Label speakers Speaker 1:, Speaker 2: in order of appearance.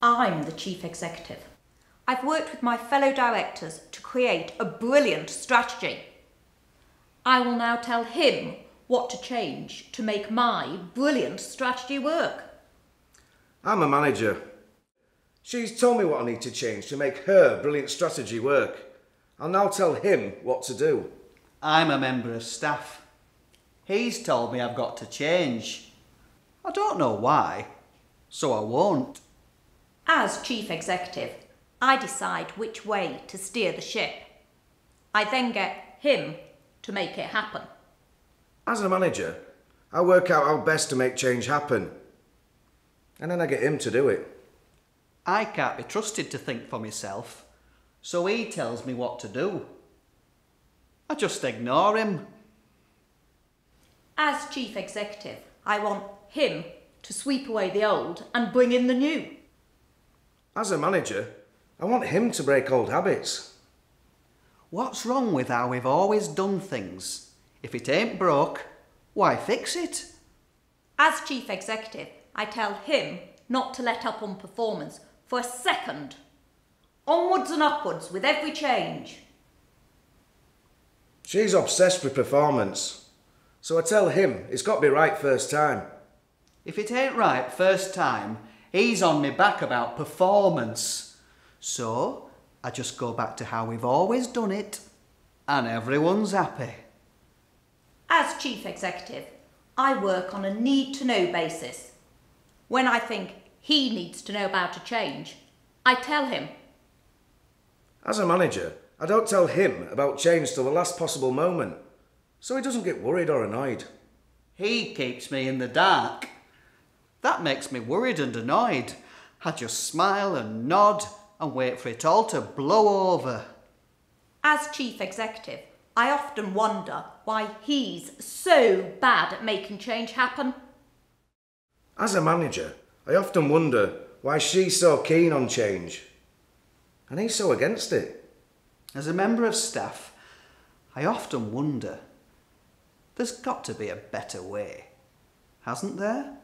Speaker 1: I'm the chief executive. I've worked with my fellow directors to create a brilliant strategy. I will now tell him what to change to make my brilliant strategy work.
Speaker 2: I'm a manager. She's told me what I need to change to make her brilliant strategy work. I'll now tell him what to do.
Speaker 3: I'm a member of staff. He's told me I've got to change. I don't know why, so I won't.
Speaker 1: As chief executive, I decide which way to steer the ship. I then get him to make it happen.
Speaker 2: As a manager, I work out how best to make change happen. And then I get him to do it.
Speaker 3: I can't be trusted to think for myself, so he tells me what to do. I just ignore him.
Speaker 1: As chief executive, I want him to sweep away the old and bring in the new.
Speaker 2: As a manager, I want him to break old habits.
Speaker 3: What's wrong with how we've always done things? If it ain't broke, why fix it?
Speaker 1: As chief executive, I tell him not to let up on performance for a second. Onwards and upwards with every change.
Speaker 2: She's obsessed with performance, so I tell him it's got to be right first time.
Speaker 3: If it ain't right first time, he's on me back about performance. So I just go back to how we've always done it, and everyone's happy.
Speaker 1: As chief executive, I work on a need-to-know basis. When I think he needs to know about a change, I tell him.
Speaker 2: As a manager, I don't tell him about change till the last possible moment, so he doesn't get worried or annoyed.
Speaker 3: He keeps me in the dark. That makes me worried and annoyed. I just smile and nod and wait for it all to blow over.
Speaker 1: As chief executive, I often wonder why he's so bad at making change happen.
Speaker 2: As a manager, I often wonder why she's so keen on change, and he's so against it.
Speaker 3: As a member of staff, I often wonder, there's got to be a better way, hasn't there?